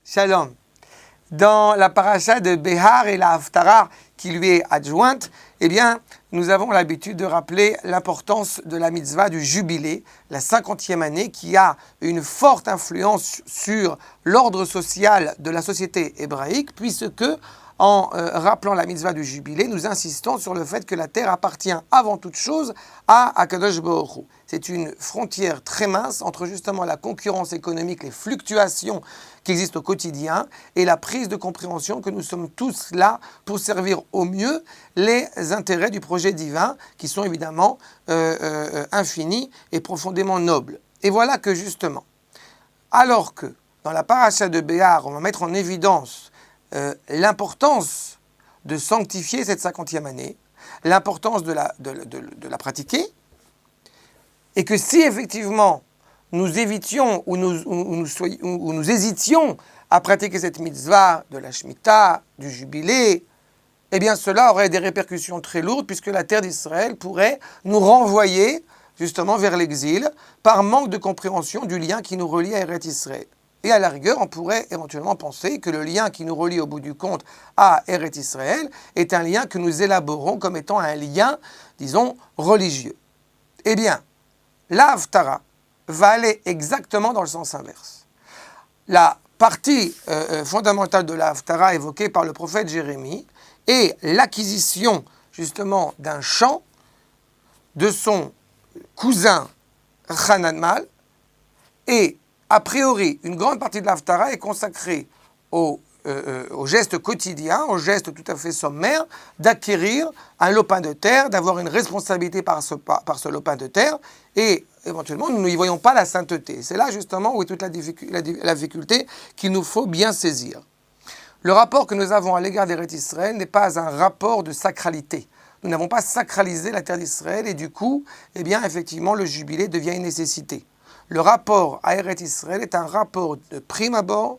Shalom. Dans la paracha de Behar et la Haftara qui lui est adjointe, eh bien, nous avons l'habitude de rappeler l'importance de la mitzvah du jubilé, la 50e année, qui a une forte influence sur l'ordre social de la société hébraïque, puisque, en rappelant la mitzvah du jubilé, nous insistons sur le fait que la terre appartient avant toute chose à Akadosh Baruch Hu. C'est une frontière très mince entre justement la concurrence économique, les fluctuations qui existent au quotidien et la prise de compréhension que nous sommes tous là pour servir au mieux les intérêts du projet divin qui sont évidemment infinis et profondément nobles. Et voilà que justement, alors que dans la paracha de Behar, on va mettre en évidence l'importance de sanctifier cette 50e année, l'importance de la pratiquer, et que si effectivement nous évitions ou nous hésitions à pratiquer cette mitzvah de la Shemitah, du jubilé, eh bien cela aurait des répercussions très lourdes puisque la terre d'Israël pourrait nous renvoyer justement vers l'exil par manque de compréhension du lien qui nous relie à Eretz Israël. Et à la rigueur, on pourrait éventuellement penser que le lien qui nous relie au bout du compte à Eretz Israël est un lien que nous élaborons comme étant un lien, disons, religieux. Eh bien, la Haftara va aller exactement dans le sens inverse. La partie fondamentale de la Haftara évoquée par le prophète Jérémie est l'acquisition justement d'un champ de son cousin Hananmal, et a priori une grande partie de la Haftara est consacrée au geste quotidien, au geste tout à fait sommaire d'acquérir un lopin de terre, d'avoir une responsabilité par ce lopin de terre, et éventuellement nous n'y voyons pas la sainteté. C'est là justement où est toute la difficulté qu'il nous faut bien saisir. Le rapport que nous avons à l'égard d'Eretz Israël n'est pas un rapport de sacralité. Nous n'avons pas sacralisé la terre d'Israël et du coup, eh bien effectivement le jubilé devient une nécessité. Le rapport à Eretz Israël est un rapport de prime abord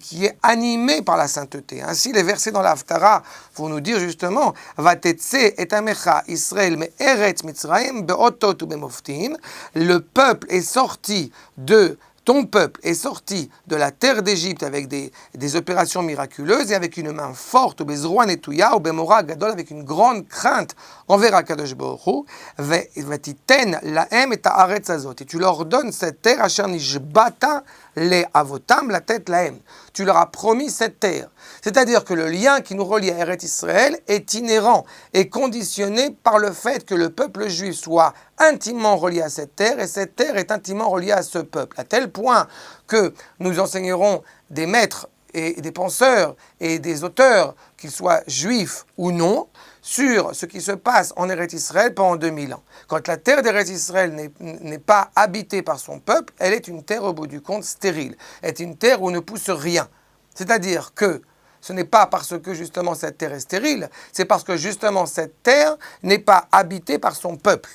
qui est animé par la sainteté. Ainsi, les versets dans la Haftara vont nous dire justement Vatetse et Amecha Israël me Eretz Mitzrayim beotot u bemoftim. Le peuple est sorti de ton peuple est sorti de la terre d'Égypte avec des opérations miraculeuses et avec une main forte, bezroa netouya, ou bemora gadol, avec une grande crainte envers Akadosh Baruch Hu, vatiten lahem et haaretz azot. Et tu leur donnes cette terre, asher nishbata le avotam, la tête lahem. Tu leur as promis cette terre. C'est-à-dire que le lien qui nous relie à Eretz Israël est inhérent et conditionné par le fait que le peuple juif soit intimement relié à cette terre, et cette terre est intimement reliée à ce peuple, à tel point que nous enseignerons des maîtres et des penseurs et des auteurs, qu'ils soient juifs ou non, sur ce qui se passe en Eretz Israël pendant 2000 ans. Quand la terre d'Eretz Israël n'est pas habitée par son peuple, elle est une terre au bout du compte stérile, est une terre où ne pousse rien. C'est-à-dire que ce n'est pas parce que justement cette terre est stérile, c'est parce que justement cette terre n'est pas habitée par son peuple.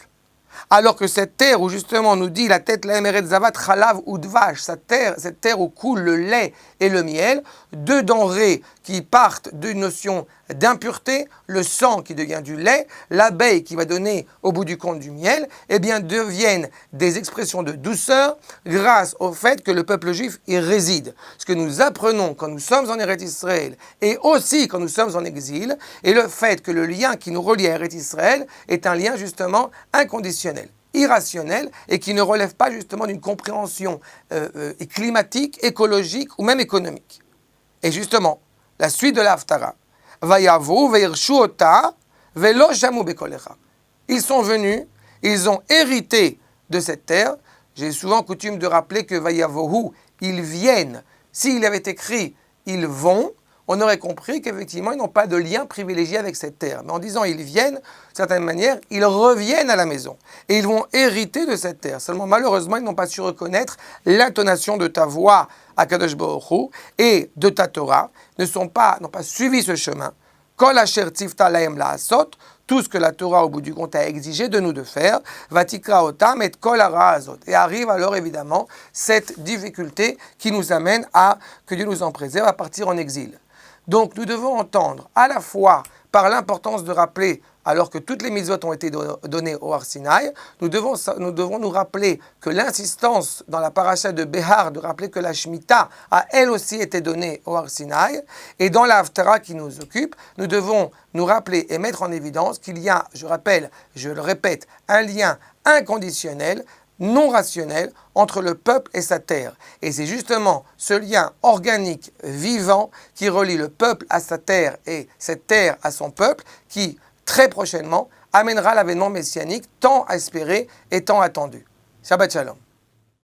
Alors que cette terre où justement nous dit la tête la Emeret Zavat Chalav ou Dvash, cette terre où coule le lait et le miel, deux denrées qui partent d'une notion d'impureté, le sang qui devient du lait, l'abeille qui va donner au bout du compte du miel, eh bien deviennent des expressions de douceur grâce au fait que le peuple juif y réside. Ce que nous apprenons quand nous sommes en Eretz Israël et aussi quand nous sommes en exil, est le fait que le lien qui nous relie à Eretz Israël est un lien justement inconditionnel, irrationnel, et qui ne relève pas justement d'une compréhension climatique, écologique ou même économique. Et justement, la suite de la Haftara, Vayavu ve'irshu ota ve'lo shamu bekolecha. Ils sont venus, ils ont hérité de cette terre. J'ai souvent coutume de rappeler que Vayavu, ils viennent. S'il avait écrit ils vont, on aurait compris qu'effectivement, ils n'ont pas de lien privilégié avec cette terre. Mais en disant ils viennent, d'une certaine manière, ils reviennent à la maison. Et ils vont hériter de cette terre. Seulement, malheureusement, ils n'ont pas su reconnaître l'intonation de ta voix, Akadosh Baruch Hu, et de ta Torah, n'ont pas suivi ce chemin. Kol asher tzivta lahem la'asot, tout ce que la Torah, au bout du compte, a exigé de nous de faire, vatikra otam et kol hara azot. Et arrive alors, évidemment, cette difficulté qui nous amène à, que Dieu nous en préserve, à partir en exil. Donc nous devons entendre à la fois par l'importance de rappeler alors que toutes les mitzvot ont été données au Har Sinaï, nous devons nous rappeler que l'insistance dans la paracha de Behar de rappeler que la Shemitah a elle aussi été donnée au Har Sinaï, et dans la Haftara qui nous occupe, nous devons nous rappeler et mettre en évidence qu'il y a, je le répète, un lien inconditionnel, non rationnel, entre le peuple et sa terre. Et c'est justement ce lien organique, vivant, qui relie le peuple à sa terre et cette terre à son peuple, qui, très prochainement, amènera l'avènement messianique tant espéré et tant attendu. Shabbat Shalom.